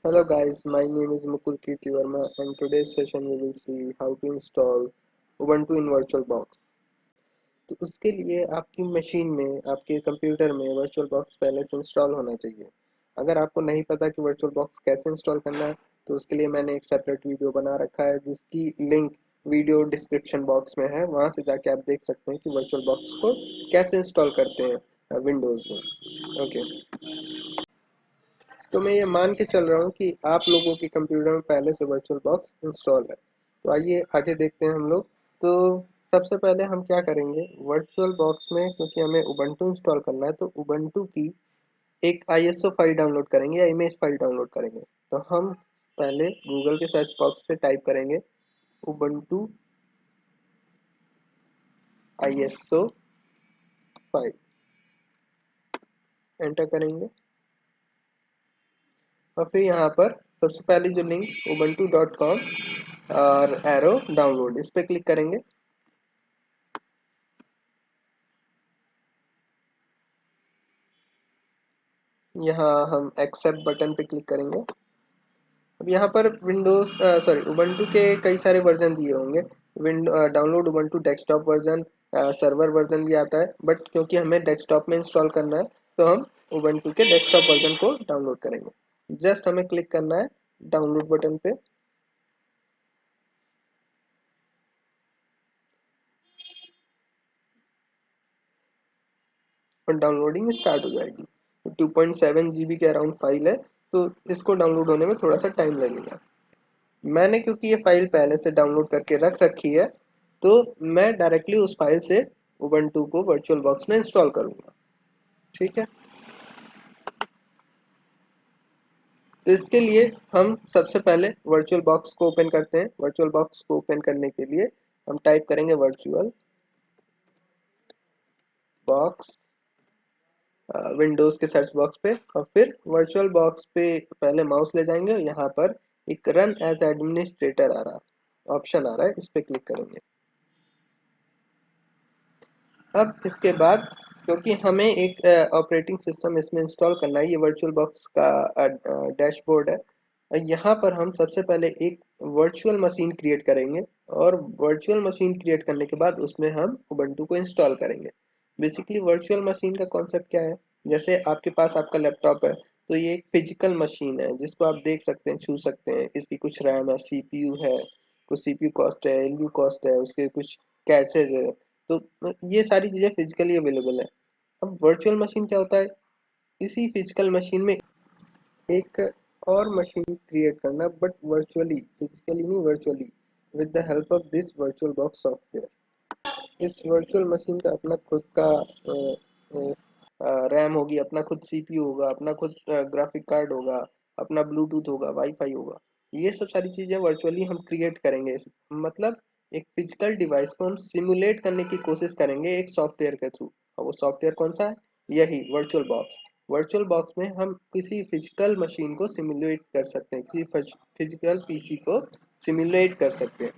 Hello guys, my name is Mukul Kirti Verma and today's session we will see how to install Ubuntu in VirtualBox। तो उसके लिए आपकी machine में, आपके computer में VirtualBox पहले से इंस्टॉल होना चाहिए। अगर आपको नहीं पता कि VirtualBox कैसे इंस्टॉल करना है तो उसके लिए मैंने एक सेपरेट वीडियो बना रखा है जिसकी लिंक वीडियो डिस्क्रिप्शन बॉक्स में है, वहां से जाके आप देख सकते हैं कि VirtualBox को कैसे इंस्टॉल करते हैं विंडोज़ में। ओके, तो मैं ये मान के चल रहा हूँ कि आप लोगों के कंप्यूटर में पहले से वर्चुअल बॉक्स इंस्टॉल है। तो आइए आगे देखते हैं हम लोग। तो सबसे पहले हम क्या करेंगे, वर्चुअल बॉक्स में क्योंकि हमें उबंटू इंस्टॉल करना है तो उबंटू की एक आईएसओ फाइल डाउनलोड करेंगे या इमेज फाइल डाउनलोड करेंगे। तो हम पहले गूगल के सर्च बॉक्स पे टाइप करेंगे उबंटू आईएसओ फाइल, एंटर करेंगे और फिर यहाँ पर सबसे पहले जो लिंक ubuntu.com और एरो डाउनलोड, इस पे क्लिक करेंगे। यहाँ हम एक्सेप्ट बटन पे क्लिक करेंगे। अब यहाँ पर विंडोज सॉरी उबंटू के कई सारे वर्जन दिए होंगे। Download Ubuntu desktop version, server version भी आता है, बट क्योंकि हमें डेस्कटॉप में इंस्टॉल करना है तो हम उबंटू के डेस्कटॉप वर्जन को डाउनलोड करेंगे। जस्ट हमें क्लिक करना है डाउनलोड बटन पे और डाउनलोडिंग स्टार्ट हो जाएगी। 2.7 GB के अराउंड फाइल है, तो इसको डाउनलोड होने में थोड़ा सा टाइम लगेगा। मैंने क्योंकि ये फाइल पहले से डाउनलोड करके रख रखी है तो मैं डायरेक्टली उस फाइल से उबंटू को वर्चुअल बॉक्स में इंस्टॉल करूंगा। ठीक है, तो इसके लिए हम सबसे पहले वर्चुअल बॉक्स को ओपन करते हैं। वर्चुअल बॉक्स को ओपन करने के लिए हम टाइप करेंगे वर्चुअल बॉक्स विंडोज के सर्च बॉक्स पे और फिर वर्चुअल बॉक्स पे पहले माउस ले जाएंगे। यहाँ पर एक रन एज एडमिनिस्ट्रेटर आ रहा ऑप्शन आ रहा है, इस पे क्लिक करेंगे। अब इसके बाद क्योंकि हमें एक ऑपरेटिंग सिस्टम इसमें इंस्टॉल करना है, ये वर्चुअल बॉक्स का डैशबोर्ड है। यहाँ पर हम सबसे पहले एक वर्चुअल मशीन क्रिएट करेंगे और वर्चुअल मशीन क्रिएट करने के बाद उसमें हम उबंटू को इंस्टॉल करेंगे। बेसिकली वर्चुअल मशीन का कॉन्सेप्ट क्या है, जैसे आपके पास आपका लैपटॉप है तो ये एक फिजिकल मशीन है जिसको आप देख सकते हैं, छू सकते हैं। इसकी कुछ रैम है, सीपीयू है, कुछ सीपीयू कॉस्ट है, एलयू कॉस्ट है, उसके कुछ कैचेज है। तो ये सारी चीजें फिजिकली अवेलेबल है। अब वर्चुअल मशीन क्या होता है, इसी फिजिकल मशीन में एक और मशीन क्रिएट करना, बट वर्चुअली, फिजिकली नहीं, virtually, with the help of this virtual box software. इस वर्चुअल मशीन का अपना खुद का रैम होगी, अपना खुद सीपीयू होगा, अपना खुद ग्राफिक कार्ड होगा, अपना ब्लूटूथ होगा, वाईफाई होगा। ये सब सारी चीजें वर्चुअली हम क्रिएट करेंगे। मतलब एक फिजिकल डिवाइस को हम सिमुलेट करने की कोशिश करेंगे एक सॉफ्टवेयर के थ्रू। और वो सॉफ्टवेयर कौन सा है, यही वर्चुअल बॉक्स। वर्चुअल बॉक्स में हम किसी फिजिकल मशीन को सिमुलेट कर सकते हैं, किसी फिजिकल पीसी को सिमुलेट कर सकते हैं।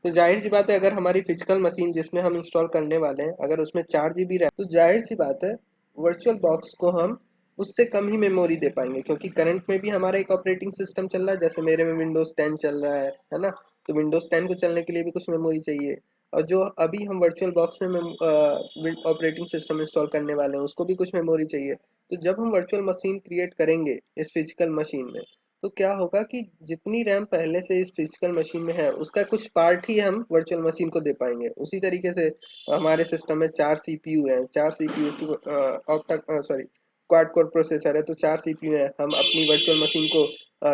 तो जाहिर सी बात है, अगर हमारी फिजिकल मशीन जिसमें हम इंस्टॉल करने वाले हैं अगर उसमें 4 GB रैम, तो जाहिर सी बात है वर्चुअल बॉक्स को हम उससे कम ही मेमोरी दे पाएंगे, क्योंकि करंट में भी हमारा एक ऑपरेटिंग सिस्टम चल रहा है। जैसे मेरे में विंडोज 10 चल रहा है ना। तो विंडोज 10 को चलने के लिए भी कुछ मेमोरी चाहिए, और जो अभी हम वर्चुअल बॉक्स में ऑपरेटिंग सिस्टम इंस्टॉल करने वाले हैं उसको भी कुछ मेमोरी चाहिए। तो जब हम वर्चुअल मशीन क्रिएट करेंगे इस फिजिकल मशीन में, तो क्या होगा कि जितनी रैम पहले से इस फिजिकल मशीन में है उसका कुछ पार्ट ही हम वर्चुअल मशीन को दे पाएंगे। उसी तरीके से हमारे सिस्टम में 4 CPU है, 4 CPU octa sorry quad core processor है, तो 4 CPU है। हम अपनी वर्चुअल मशीन को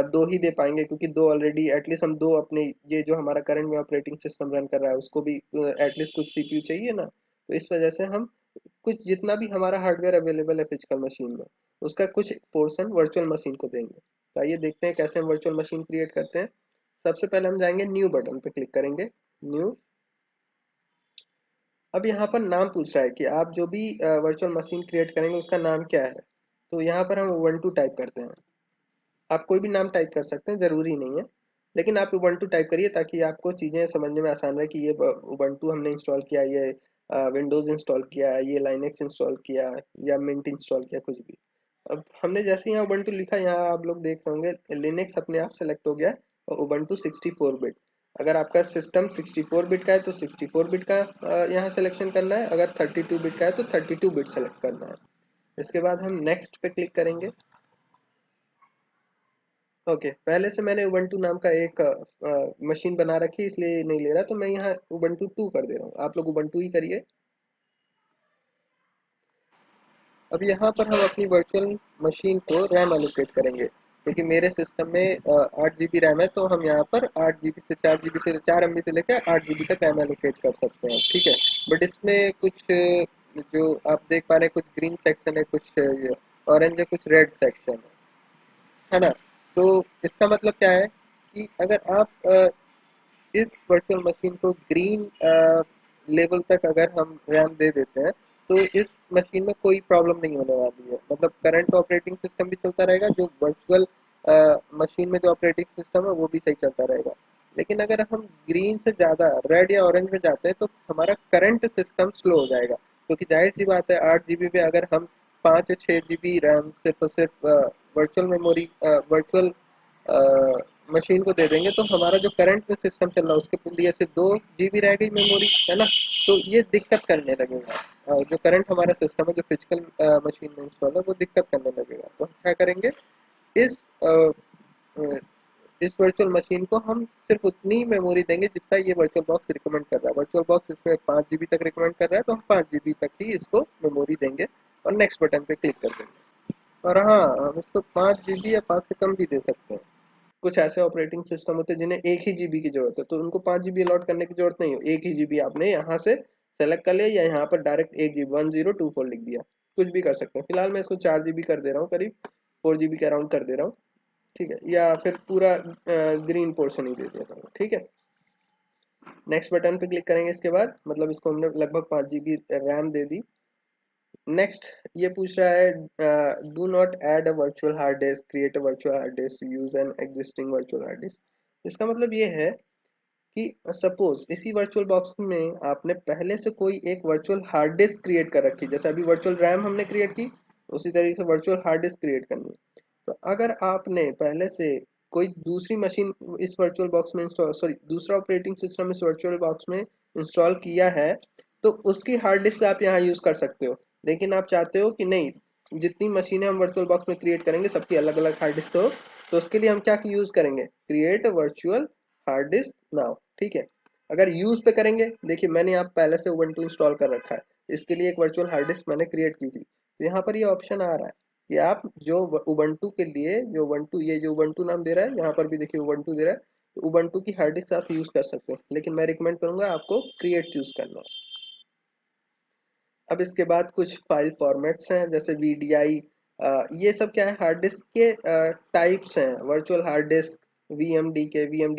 दो ही दे पाएंगे, क्योंकि दो ऑलरेडी, एटलीस्ट हम दो अपने, ये जो हमारा करंट में ऑपरेटिंग सिस्टम रन कर रहा है उसको भी एटलीस्ट कुछ सीपीयू चाहिए ना। तो इस वजह से हम कुछ, जितना भी हमारा हार्डवेयर अवेलेबल है फिजिकल मशीन में, उसका कुछ पोर्शन वर्चुअल मशीन को देंगे। तो आइए देखते हैं कैसे हम वर्चुअल मशीन क्रिएट करते हैं। सबसे पहले हम जाएंगे न्यू बटन पे क्लिक करेंगे, न्यू। अब यहाँ पर नाम पूछ रहा है कि आप जो भी वर्चुअल मशीन क्रिएट करेंगे उसका नाम क्या है। तो यहाँ पर हम ubuntu टाइप करते हैं। आप कोई भी नाम टाइप कर सकते हैं, जरूरी नहीं है, लेकिन आप ubuntu टाइप करिए ताकि आपको चीजें समझने में आसान रहे कि ये ubuntu हमने इंस्टॉल किया, ये विंडोज इंस्टॉल किया, ये लाइनेक्स इंस्टॉल किया या मिंट इंस्टॉल किया, कुछ भी। अब हमने जैसे यहाँ उबंटू लिखा, यहाँ आप लोग देख रहे होंगे लिनक्स अपने आप सेलेक्ट हो गया और उबंटू 64 बिट। अगर आपका सिस्टम 64 बिट का है तो 64 बिट का यहाँ सिलेक्शन करना है, अगर 32 बिट का है तो 32 बिट सेलेक्ट करना है। इसके बाद हम नेक्स्ट पे क्लिक करेंगे। ओके, पहले से मैंने उबंटू नाम का एक मशीन बना रखी है, इसलिए नहीं ले रहा, तो मैं यहाँ उबंटू 2 कर दे रहा हूँ। आप लोग उबंटू ही करिए। अब यहाँ पर हम अपनी वर्चुअल मशीन को रैम एलोकेट करेंगे, क्योंकि मेरे सिस्टम में 8 GB रैम है, तो हम यहाँ पर 8 GB से 4 GB से 4 MB से लेकर 8 GB तक रैम एलोकेट कर सकते हैं, ठीक है। बट इसमें कुछ जो आप देख पा रहे हैं, कुछ ग्रीन सेक्शन है, कुछ ऑरेंज है, कुछ रेड सेक्शन है ना। तो इसका मतलब क्या है कि अगर आप इस वर्चुअल मशीन को ग्रीन लेवल तक अगर हम रैम दे देते हैं, तो इस मशीन में कोई प्रॉब्लम नहीं होने वाली है। मतलब करंट ऑपरेटिंग सिस्टम भी चलता रहेगा, जो वर्चुअल मशीन में जो ऑपरेटिंग सिस्टम है वो भी सही चलता रहेगा। लेकिन अगर हम ग्रीन से ज़्यादा रेड या ऑरेंज में जाते हैं तो हमारा करंट सिस्टम स्लो हो जाएगा, क्योंकि जाहिर सी बात है 8 GB पे अगर हम 5 या 6 GB रैम सिर्फ और सिर्फ वर्चुअल मेमोरी वर्चुअल मशीन को दे देंगे, तो हमारा जो करंट में सिस्टम चल रहा है उसके लिए सिर्फ 2 GB रह गई मेमोरी, है ना। तो ये दिक्कत करने लगेगा। जो करंट हमारा सिस्टम है, जो फिजिकल मशीन में इंस्टॉल है, वो दिक्कत करने लगेगा। तो हम क्या करेंगे, इस अ, अ, इस वर्चुअल मशीन को हम सिर्फ उतनी मेमोरी देंगे जितना ये वर्चुअल बॉक्स रिकमेंड कर रहा है। वर्चुअल बॉक्स इसमें 5 GB तक रिकमेंड कर रहा है, तो हम 5 GB तक ही इसको मेमोरी देंगे और नेक्स्ट बटन पे क्लिक कर देंगे। और हाँ, हम इसको 5 GB या 5 से कम भी दे सकते हैं। कुछ ऐसे ऑपरेटिंग सिस्टम होते हैं जिन्हें एक ही जीबी की जरूरत है, तो उनको 5 GB अलॉट करने की जरूरत नहीं हो। एक ही जीबी आपने यहाँ से सेलेक्ट कर लिया या यहाँ पर डायरेक्ट 1 GB 1024 लिख दिया, कुछ भी कर सकते हैं। फिलहाल मैं इसको 4 GB कर दे रहा हूँ, करीब 4 GB के अराउंड कर दे रहा हूँ, ठीक है। या फिर पूरा ग्रीन पोर्शन ही दे देता हूँ, ठीक है। नेक्स्ट बटन पे क्लिक करेंगे इसके बाद, मतलब इसको हमने लगभग 5 GB रैम दे दी। नेक्स्ट ये पूछ रहा है do not add a virtual hard disk, create a virtual hard disk, use an existing virtual hard disk. इसका मतलब ये है कि सपोज इसी वर्चुअल बॉक्स में आपने पहले से कोई एक वर्चुअल हार्ड डिस्क क्रिएट कर रखी, जैसे अभी वर्चुअल रैम हमने क्रिएट की, उसी तरीके से वर्चुअल हार्ड डिस्क क्रिएट करनी है। तो अगर आपने पहले से कोई दूसरी मशीन इस वर्चुअल बॉक्स में इंस्टॉल, सॉरी दूसरा ऑपरेटिंग सिस्टम इस वर्चुअल बॉक्स में इंस्टॉल किया है, तो उसकी हार्ड डिस्क आप यहाँ यूज कर सकते हो। लेकिन आप चाहते हो कि नहीं, जितनी मशीनें हम वर्चुअल बॉक्स में क्रिएट करेंगे सबकी अलग अलग हार्ड डिस्क हो, तो उसके लिए हम क्या यूज करेंगे, create virtual hard disk now, ठीक है। अगर यूज पे करेंगे, देखिए मैंने यहाँ पहले से उबंटू इंस्टॉल कर रखा है, इसके लिए एक वर्चुअल हार्ड डिस्क मैंने क्रिएट की थी, तो यहाँ पर ये ऑप्शन आ रहा है कि आप जो उबंटू के लिए जो उबंटू, ये जो उबंटू नाम दे रहा है, यहाँ पर भी देखिए उबंटू दे रहा है, तो उबंटू की हार्ड डिस्क आप यूज कर सकते हैं, लेकिन मैं रिकमेंड करूंगा आपको क्रिएट चूज करना। अब इसके बाद कुछ फाइल फॉर्मेट्स हैं, जैसे VDI, ये सब क्या है, हार्ड डिस्क के टाइप्स हैं। वर्चुअल हार्ड डिस्क, VMD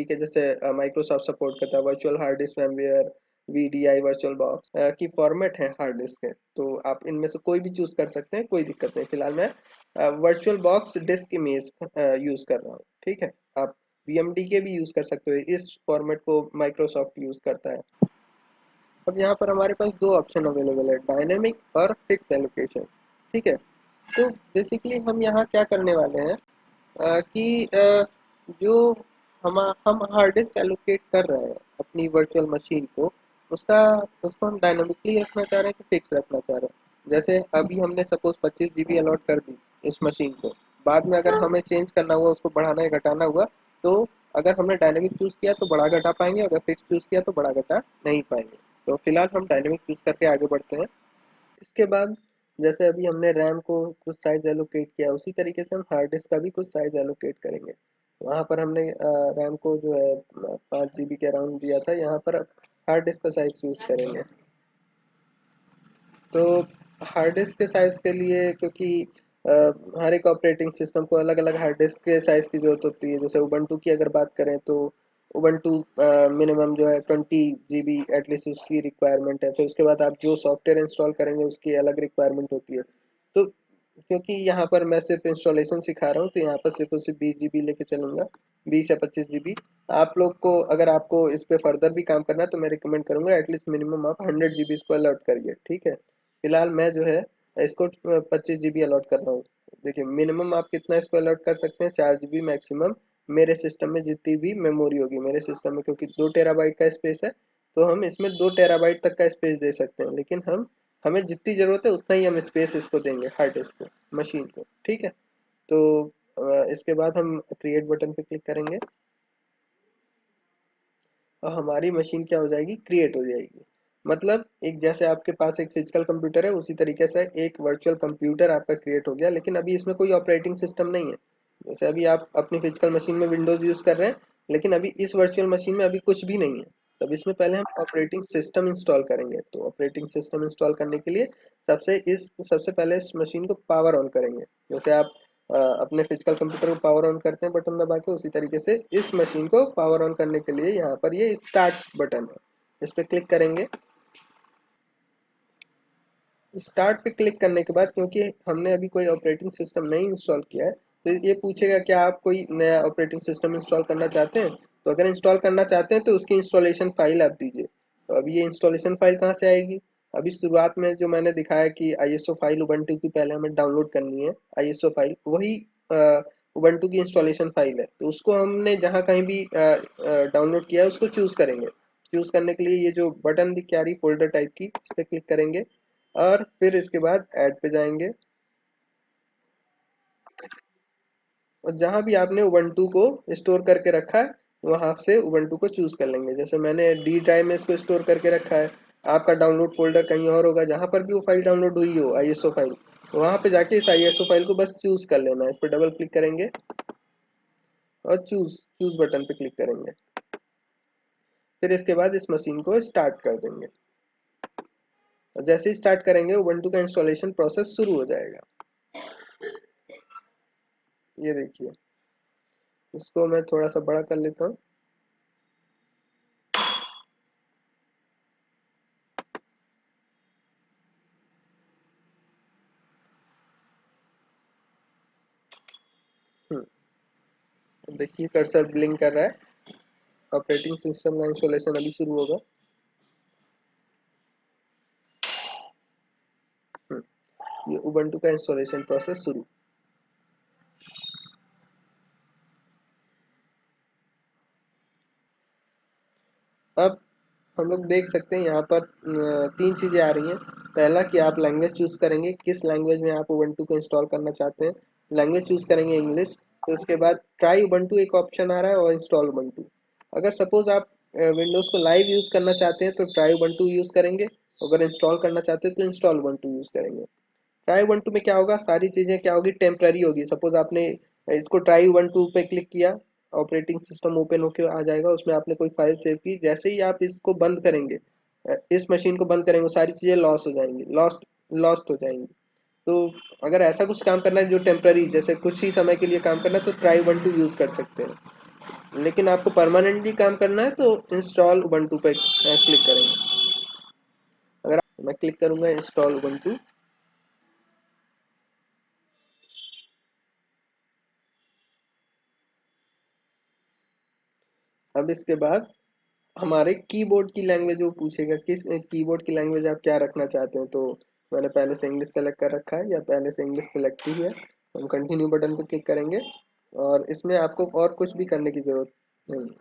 के जैसे माइक्रोसॉफ्ट सपोर्ट करता है, virtual hard disk firmware, VDI virtual box की फॉर्मेट है हार्ड डिस्क के। तो आप इनमें से कोई भी चूज कर सकते हैं, कोई दिक्कत नहीं। फिलहाल मैं virtual box disc image use कर रहा हूँ, ठीक है। आप VMD के भी यूज कर सकते हो, इस फॉर्मेट को माइक्रोसॉफ्ट यूज करता है। अब यहाँ पर हमारे पास दो ऑप्शन अवेलेबल है, डायनेमिक और फिक्स एलोकेशन, ठीक है। तो बेसिकली हम यहाँ क्या करने वाले हैं कि जो हम हार्ड डिस्क एलोकेट कर रहे हैं अपनी वर्चुअल मशीन को, उसका उसको हम डायनामिकली रखना चाह रहे हैं कि फिक्स रखना चाह रहे हैं। जैसे अभी हमने सपोज 25 GB अलॉट कर दी इस मशीन को, बाद में अगर हमें चेंज करना हुआ, उसको बढ़ाना या घटाना हुआ, तो अगर हमने डायनेमिक चूज किया तो बढ़ा घटा पाएंगे, अगर फिक्स चूज किया तो बढ़ा घटा नहीं पाएंगे। तो फिलहाल हम डायनेमिक चूज करके आगे बढ़ते हैं। इसके बाद जैसे अभी हमने रैम को कुछ साइज एलोकेट किया, उसी तरीके से हम हार्ड डिस्क का भी कुछ साइज एलोकेट करेंगे। वहाँ पर हमने रैम को जो है 5 GB के अराउंड दिया था, यहाँ पर हार्ड डिस्क का साइज चूज करेंगे। तो हार्ड डिस्क के साइज के लिए, क्योंकि अ, हर एक ऑपरेटिंग सिस्टम को अलग अलग हार्ड डिस्क के साइज की जरूरत होती है। जैसे उबंटू की अगर बात करें तो उबंटू मिनिमम जो है 20 GB एटलीस्ट उसकी रिक्वायरमेंट है। फिर उसके बाद आप जो सॉफ्टवेयर इंस्टॉल करेंगे उसकी अलग रिक्वायरमेंट होती है। तो क्योंकि यहाँ पर मैं सिर्फ इंस्टॉलेशन सिखा रहा हूँ, तो यहाँ पर सिर्फ और सिर्फ 20 GB लेके चलूंगा, 20 या 25 GB। आप लोग को अगर आपको इस पे फर्दर भी काम करना है तो मैं रिकमेंड करूंगा एटलीस्ट मिनिमम आप 100 GB इसको अलॉट करिए, ठीक है। फिलहाल मैं जो है इसको 25 GB अलॉट कर रहा हूँ, देखिए मिनिमम आप कितना इसको अलॉट कर सकते हैं, 4 GB मैक्सिमम। मेरे सिस्टम में जितनी भी मेमोरी होगी मेरे सिस्टम में, क्योंकि 2 TB का स्पेस है, तो हम इसमें 2 TB तक का स्पेस दे सकते हैं, लेकिन हमें जितनी जरूरत है उतना ही हम स्पेस इसको देंगे, हार्ड डिस्क को, मशीन को। ठीक है, तो इसके बाद हम क्रिएट बटन पे क्लिक करेंगे और हमारी मशीन क्या हो जाएगी, क्रिएट हो जाएगी। मतलब एक जैसे आपके पास एक फिजिकल कंप्यूटर है, उसी तरीके से एक वर्चुअल कंप्यूटर आपका क्रिएट हो गया, लेकिन अभी इसमें कोई ऑपरेटिंग सिस्टम नहीं है। जैसे अभी आप अपनी फिजिकल मशीन में विंडोज यूज कर रहे हैं, लेकिन अभी इस वर्चुअल मशीन में अभी कुछ भी नहीं है। तब इसमें पहले हम ऑपरेटिंग सिस्टम इंस्टॉल करेंगे। तो ऑपरेटिंग सिस्टम इंस्टॉल करने के लिए सबसे पहले इस मशीन को पावर ऑन करेंगे। जैसे आप अपने फिजिकल कंप्यूटर को पावर ऑन करते हैं बटन दबा के, उसी तरीके से इस मशीन को पावर ऑन करने के लिए यहाँ पर ये स्टार्ट बटन है, इस पे क्लिक करेंगे। स्टार्ट पे क्लिक करने के बाद, क्योंकि हमने अभी कोई ऑपरेटिंग सिस्टम नहीं इंस्टॉल किया है, तो ये पूछेगा क्या आप कोई नया ऑपरेटिंग सिस्टम इंस्टॉल करना चाहते हैं। तो अगर इंस्टॉल करना चाहते हैं तो उसकी इंस्टॉलेशन फाइल आप दीजिए। तो अभी ये इंस्टॉलेशन फाइल कहाँ से आएगी, अभी शुरुआत में जो मैंने दिखाया कि आईएसओ फाइल उबंटू की पहले हमें डाउनलोड करनी है, आईएसओ फाइल वही उबंटू की इंस्टॉलेशन फाइल है। तो उसको हमने जहाँ कहीं भी डाउनलोड किया है उसको चूज करेंगे। चूज करने के लिए ये जो बटन दिख रही फोल्डर टाइप की, इस पे क्लिक करेंगे और फिर इसके बाद ऐड पे जाएंगे और जहां भी आपने उबंटू को स्टोर करके रखा है वहां से उबंटू को चूज कर लेंगे। जैसे मैंने डी ड्राइव में इसको स्टोर करके रखा है, आपका डाउनलोड फोल्डर कहीं और होगा, जहां पर भी वो फाइल डाउनलोड हुई हो आईएसओ फाइल, वहां पे जाके इस आईएसओ फाइल को बस चूज कर लेना है। इस पर डबल क्लिक करेंगे और चूज चूज बटन पे क्लिक करेंगे। फिर इसके बाद इस मशीन को स्टार्ट कर देंगे और जैसे ही स्टार्ट करेंगे उबंटू का इंस्टॉलेशन प्रोसेस शुरू हो जाएगा। ये देखिए, इसको मैं थोड़ा सा बड़ा कर लेता हूँ। देखिए कर्सर ब्लिंक कर रहा है, ऑपरेटिंग सिस्टम का इंस्टॉलेशन अभी शुरू होगा। ये उबंटू का इंस्टॉलेशन प्रोसेस शुरू। अब हम लोग देख सकते हैं यहाँ पर 3 चीजें आ रही हैं। पहला कि आप लैंग्वेज चूज करेंगे, किस लैंग्वेज में आप उबंटू को इंस्टॉल करना चाहते हैं। लैंग्वेज चूज करेंगे इंग्लिश। तो उसके बाद ट्राई उबंटू एक ऑप्शन आ रहा है और इंस्टॉल उबंटू। अगर सपोज आप विंडोज को लाइव यूज करना चाहते हैं तो ट्राई उबंटू यूज करेंगे, अगर इंस्टॉल करना चाहते हैं तो इंस्टॉल उबंटू यूज करेंगे। ट्राई उबंटू में क्या होगा, सारी चीजें क्या होगी, टेम्पररी होगी। सपोज आपने इसको ट्राई उबंटू पे क्लिक किया, ऑपरेटिंग सिस्टम ओपन होके आ जाएगा, उसमें आपने कोई फाइल सेव की, जैसे ही आप इसको बंद करेंगे, इस मशीन को बंद करेंगे, वो सारी चीजें लॉस हो जाएंगी, लॉस्ट लॉस्ट हो जाएंगी। तो अगर ऐसा कुछ काम करना है जो टेम्पररी, जैसे कुछ ही समय के लिए काम करना है, तो ट्राई उबंटू यूज कर सकते हैं। लेकिन आपको परमानेंटली काम करना है तो इंस्टॉल उबंटू पे क्लिक करेंगे। अगर मैं क्लिक करूंगा इंस्टॉल उबंटू, अब इसके बाद हमारे कीबोर्ड की लैंग्वेज वो पूछेगा, किस कीबोर्ड की लैंग्वेज आप क्या रखना चाहते हैं। तो मैंने पहले से इंग्लिश सेलेक्ट कर रखा है, या पहले से इंग्लिश सेलेक्ट ही है। हम कंटिन्यू बटन पर क्लिक करेंगे और इसमें आपको और कुछ भी करने की जरूरत नहीं है।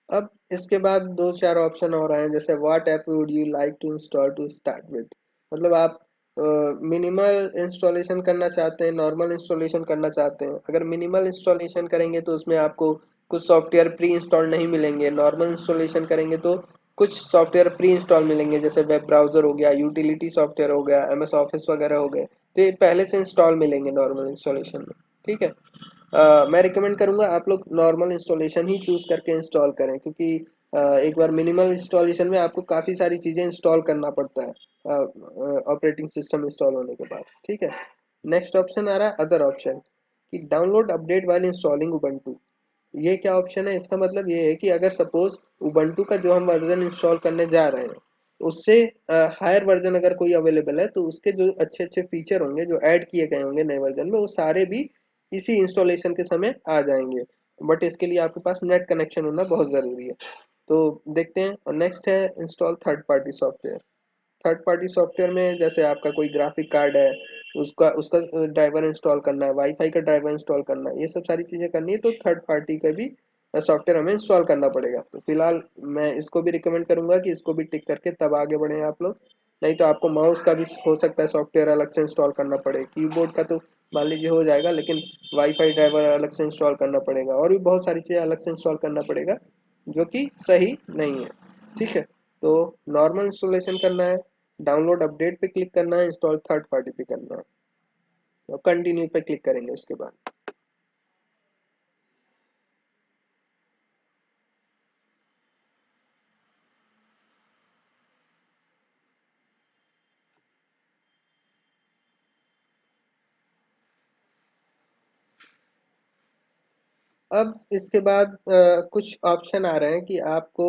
अब इसके बाद दो चार ऑप्शन और आए हैं, जैसे what app would you like to install to start with. मतलब आप मिनिमल इंस्टॉलेशन करना चाहते हैं, नॉर्मल इंस्टॉलेशन करना चाहते हैं। अगर मिनिमल इंस्टॉलेशन करेंगे तो उसमें आपको कुछ सॉफ्टवेयर प्री इंस्टॉल नहीं मिलेंगे। नॉर्मल इंस्टॉलेशन करेंगे तो कुछ सॉफ्टवेयर प्री इंस्टॉल मिलेंगे, जैसे वेब ब्राउजर हो गया, यूटिलिटी सॉफ्टवेयर हो गया, एमएस ऑफिस वगैरह हो गए, तो ये पहले से इंस्टॉल मिलेंगे नॉर्मल इंस्टॉलेशन में। ठीक है, मैं रिकमेंड करूंगा आप लोग नॉर्मल इंस्टॉलेशन ही चूज करके इंस्टॉल करें, क्योंकि एक बार मिनिमल इंस्टॉलेशन में आपको काफ़ी सारी चीज़ें इंस्टॉल करना पड़ता है ऑपरेटिंग सिस्टम इंस्टॉल होने के बाद। ठीक है, नेक्स्ट ऑप्शन आ रहा है अदर ऑप्शन, कि download update while installing Ubuntu. ये क्या ऑप्शन है, इसका मतलब ये है कि अगर सपोज उबंटू का जो हम वर्जन इंस्टॉल करने जा रहे हैं उससे हायर वर्जन अगर कोई अवेलेबल है, तो उसके जो अच्छे अच्छे फीचर होंगे जो ऐड किए गए होंगे नए वर्जन में, वो सारे भी इसी इंस्टॉलेशन के समय आ जाएंगे। बट इसके लिए आपके पास नेट कनेक्शन होना बहुत ज़रूरी है। तो देखते हैं। और नेक्स्ट है install third party software. Third party software में जैसे आपका कोई ग्राफिक कार्ड है, उसका उसका ड्राइवर इंस्टॉल करना है, वाईफाई का ड्राइवर इंस्टॉल करना है, ये सब सारी चीज़ें करनी है, तो थर्ड पार्टी का भी सॉफ्टवेयर हमें इंस्टॉल करना पड़ेगा। तो फिलहाल मैं इसको भी रिकमेंड करूंगा कि इसको भी टिक करके तब आगे बढ़े आप लोग। नहीं तो आपको माउस का भी हो सकता है सॉफ्टवेयर अलग से इंस्टॉल करना पड़े। कीबोर्ड का तो मान लीजिए हो जाएगा, लेकिन वाईफाई ड्राइवर अलग से इंस्टॉल करना पड़ेगा, और भी बहुत सारी चीज़ें अलग से इंस्टॉल करना पड़ेगा, जो कि सही नहीं है। ठीक है, तो नॉर्मल इंस्टॉलेशन करना है, डाउनलोड अपडेट पे क्लिक करना है, इंस्टॉल थर्ड पार्टी पे करना है, और कंटिन्यू पे क्लिक करेंगे उसके बाद। अब इसके बाद कुछ ऑप्शन आ रहे हैं कि आपको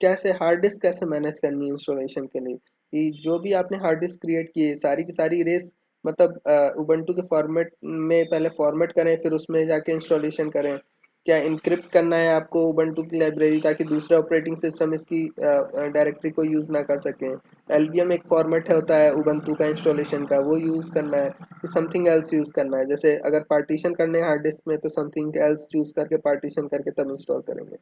कैसे हार्ड डिस्क कैसे मैनेज करनी है इंस्टॉलेशन के लिए, कि जो भी आपने हार्ड डिस्क क्रिएट की है सारी की सारी रेस, मतलब उबंटू के फॉर्मेट में पहले फॉर्मेट करें, फिर उसमें जाके इंस्टॉलेशन करें। क्या इनक्रिप्ट करना है आपको उबंटू की लाइब्रेरी, ताकि दूसरे ऑपरेटिंग सिस्टम इसकी डायरेक्टरी को यूज़ ना कर सकें। एलवीएम एक फॉर्मेट होता है उबंटू का इंस्टॉलेशन का, वो यूज़ करना है, कि समथिंग एल्स यूज़ करना है। जैसे अगर पार्टीशन करने हैं हार्ड डिस्क में, तो समथिंग एल्स चूज़ करके पार्टीशन करके तब इंस्टॉल करेंगे।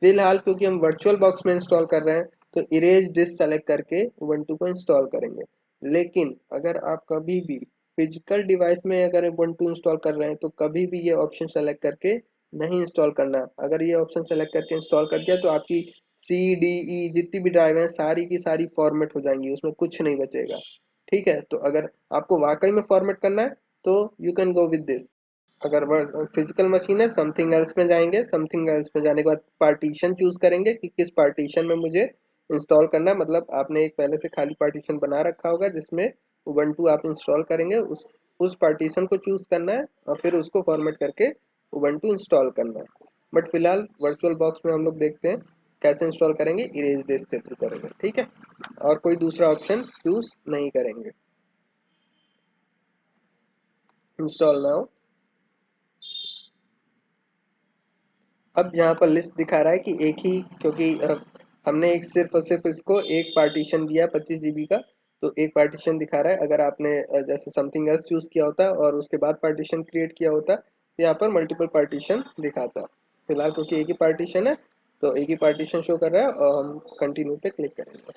फिलहाल क्योंकि हम वर्चुअल बॉक्स में इंस्टॉल कर रहे हैं, तो इरेज दिस सेलेक्ट करके उबंटू को इंस्टॉल करेंगे। लेकिन अगर आप कभी भी फिजिकल डिवाइस में अगर उबंटू इंस्टॉल कर रहे हैं, तो कभी भी ये ऑप्शन सेलेक्ट करके नहीं इंस्टॉल करना। अगर ये ऑप्शन सेलेक्ट करके इंस्टॉल कर दिया, तो आपकी सी डी ई जितनी भी ड्राइव है सारी की सारी फॉर्मेट हो जाएंगी, उसमें कुछ नहीं बचेगा। ठीक है, तो अगर आपको वाकई में फॉर्मेट करना है, तो you can go with this. अगर फिजिकल मशीन है, समथिंग एल्स में जाएंगे, समथिंग एल्स में जाने के बाद पार्टीशन चूज करेंगे कि किस पार्टीशन में मुझे इंस्टॉल करना है। मतलब आपने एक पहले से खाली पार्टीशन बना रखा होगा जिसमें उबंटू आप इंस्टॉल करेंगे, उस पार्टीशन को चूज करना है, और फिर उसको फॉर्मेट करके उबंटू इंस्टॉल करना है। बट फिलहाल वर्चुअल बॉक्स में हम लोग देखते हैं कैसे इंस्टॉल करेंगे, इरेज दिस के थ्रू करेंगे। ठीक है, और कोई दूसरा ऑप्शन चूज नहीं करेंगे। Install now. अब यहाँ पर लिस्ट दिखा रहा है कि एक ही, क्योंकि हमने एक सिर्फ और सिर्फ इसको एक पार्टीशन दिया 25 GB का, तो एक पार्टीशन दिखा रहा है। अगर आपने जैसे समथिंग एल्स चूज किया होता और उसके बाद पार्टीशन क्रिएट किया होता, तो यहाँ पर मल्टीपल पार्टीशन दिखाता। फिलहाल क्योंकि एक ही पार्टीशन है, तो एक ही पार्टीशन शो कर रहा है, और हम कंटिन्यू पे क्लिक करेंगे।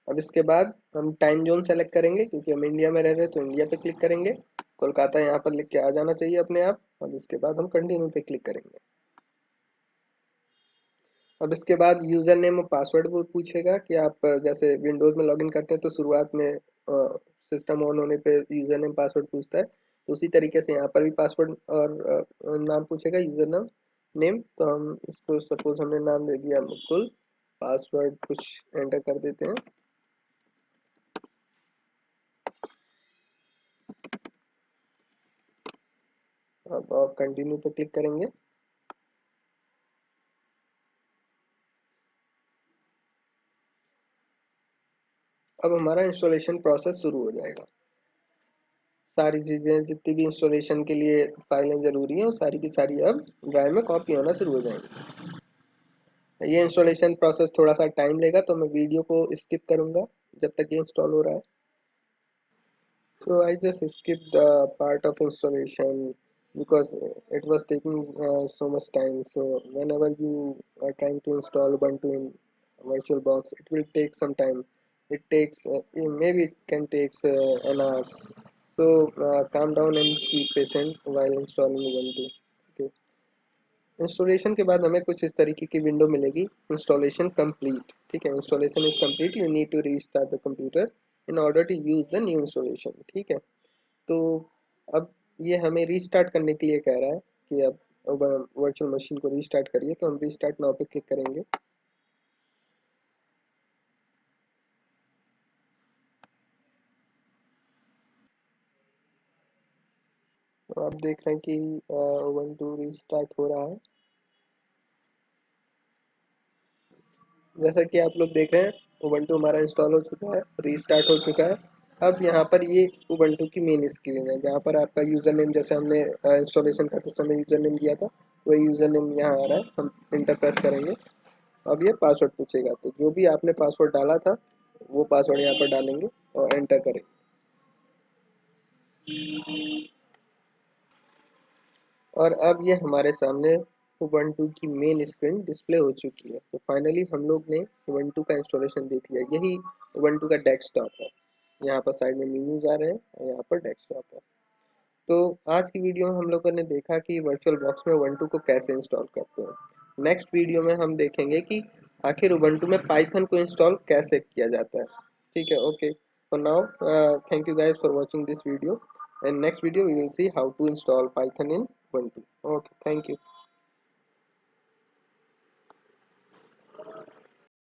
अब इसके बाद हम टाइम जोन सेलेक्ट करेंगे, क्योंकि हम इंडिया में रह रहे हैं, तो इंडिया पे क्लिक करेंगे। कोलकाता यहाँ पर लिख के आ जाना चाहिए अपने आप। अब इसके बाद हम कंटिन्यू पे क्लिक करेंगे। अब इसके बाद यूज़र नेम और पासवर्ड वो पूछेगा कि आप जैसे विंडोज़ में लॉगिन करते हैं, तो शुरुआत में सिस्टम ऑन होने पे यूज़र नेम पासवर्ड पूछता है, तो उसी तरीके से यहाँ पर भी पासवर्ड और नाम पूछेगा, यूज़र नाम नेम। तो हम इसको सपोज हमने नाम दे दिया मुकुल, पासवर्ड कुछ एंटर कर देते हैं। अब कंटिन्यू पे क्लिक करेंगे। अब हमारा इंस्टॉलेशन प्रोसेस शुरू हो जाएगा। सारी चीज़ें जितनी भी इंस्टॉलेशन के लिए फाइलें ज़रूरी हैं, वो सारी की सारी अब ड्राइव में कॉपी होना शुरू हो जाएंगी। ये इंस्टॉलेशन प्रोसेस थोड़ा सा टाइम लेगा, तो मैं वीडियो को स्किप करूंगा जब तक ये इंस्टॉल हो रहा है। So I just skipped the part of installation because it was taking so much time. So whenever you are trying to install Ubuntu in VirtualBox, it will take some time. It takes maybe it can takes an hour. So calm down and keep patient while installing Ubuntu. Okay. Installation के बाद हमें कुछ इस तरीके की window मिलेगी, installation complete. ठीक है, installation is complete, you need to restart the computer in order to use the new installation. ठीक है, तो अब ये हमें रीस्टार्ट करने के लिए कह रहा है कि अब वर्चुअल मशीन को रीस्टार्ट करिए, तो हम रीस्टार्ट नाउ पे क्लिक करेंगे। तो आप देख रहे हैं कि उबंटू रीस्टार्ट हो रहा है। जैसा कि आप लोग देख रहे हैं, उबंटू हमारा इंस्टॉल हो चुका है, रीस्टार्ट हो चुका है। अब यहाँ पर ये उबंटू की मेन स्क्रीन है, जहाँ पर आपका यूज़र नेम, जैसे हमने इंस्टॉलेशन करते समय यूज़र नेम दिया था, वही यूज़र नेम यहाँ आ रहा है, हम इंटर प्रेस करेंगे। अब ये पासवर्ड पूछेगा, तो जो भी आपने पासवर्ड डाला था वो पासवर्ड यहाँ पर डालेंगे और एंटर करें। और अब ये हमारे सामने उबंटू की मेन स्क्रीन डिस्प्ले हो चुकी है। तो फाइनली हम लोग ने उबंटू का इंस्टॉलेशन देख लिया। यही उबंटू का डेस्कटॉप है। यहाँ पर साइड में मेन्यूज आ रहे हैं और यहाँ पर डेस्कटॉप है। तो आज की वीडियो में हम लोगों ने देखा कि वर्चुअल बॉक्स में उबंटू को कैसे इंस्टॉल करते हैं। नेक्स्ट वीडियो में हम देखेंगे कि आखिर उबंटू में पाइथन को इंस्टॉल कैसे किया जाता है। ठीक है, okay. For now, thank you guys for watching this video, and next video we will see how to install Python in Ubuntu. Okay, thank you.